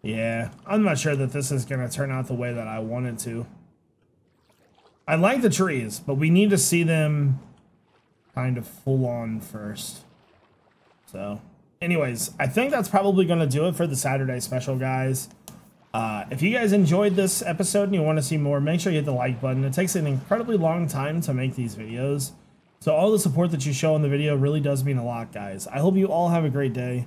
Yeah, I'm not sure that this is going to turn out the way that I want it to. I like the trees, but we need to see them kind of full on first. So, anyways, I think that's probably going to do it for the Saturday special, guys. If you guys enjoyed this episode and you want to see more, make sure you hit the like button. It takes an incredibly long time to make these videos. So all the support that you show in the video really does mean a lot, guys. I hope you all have a great day.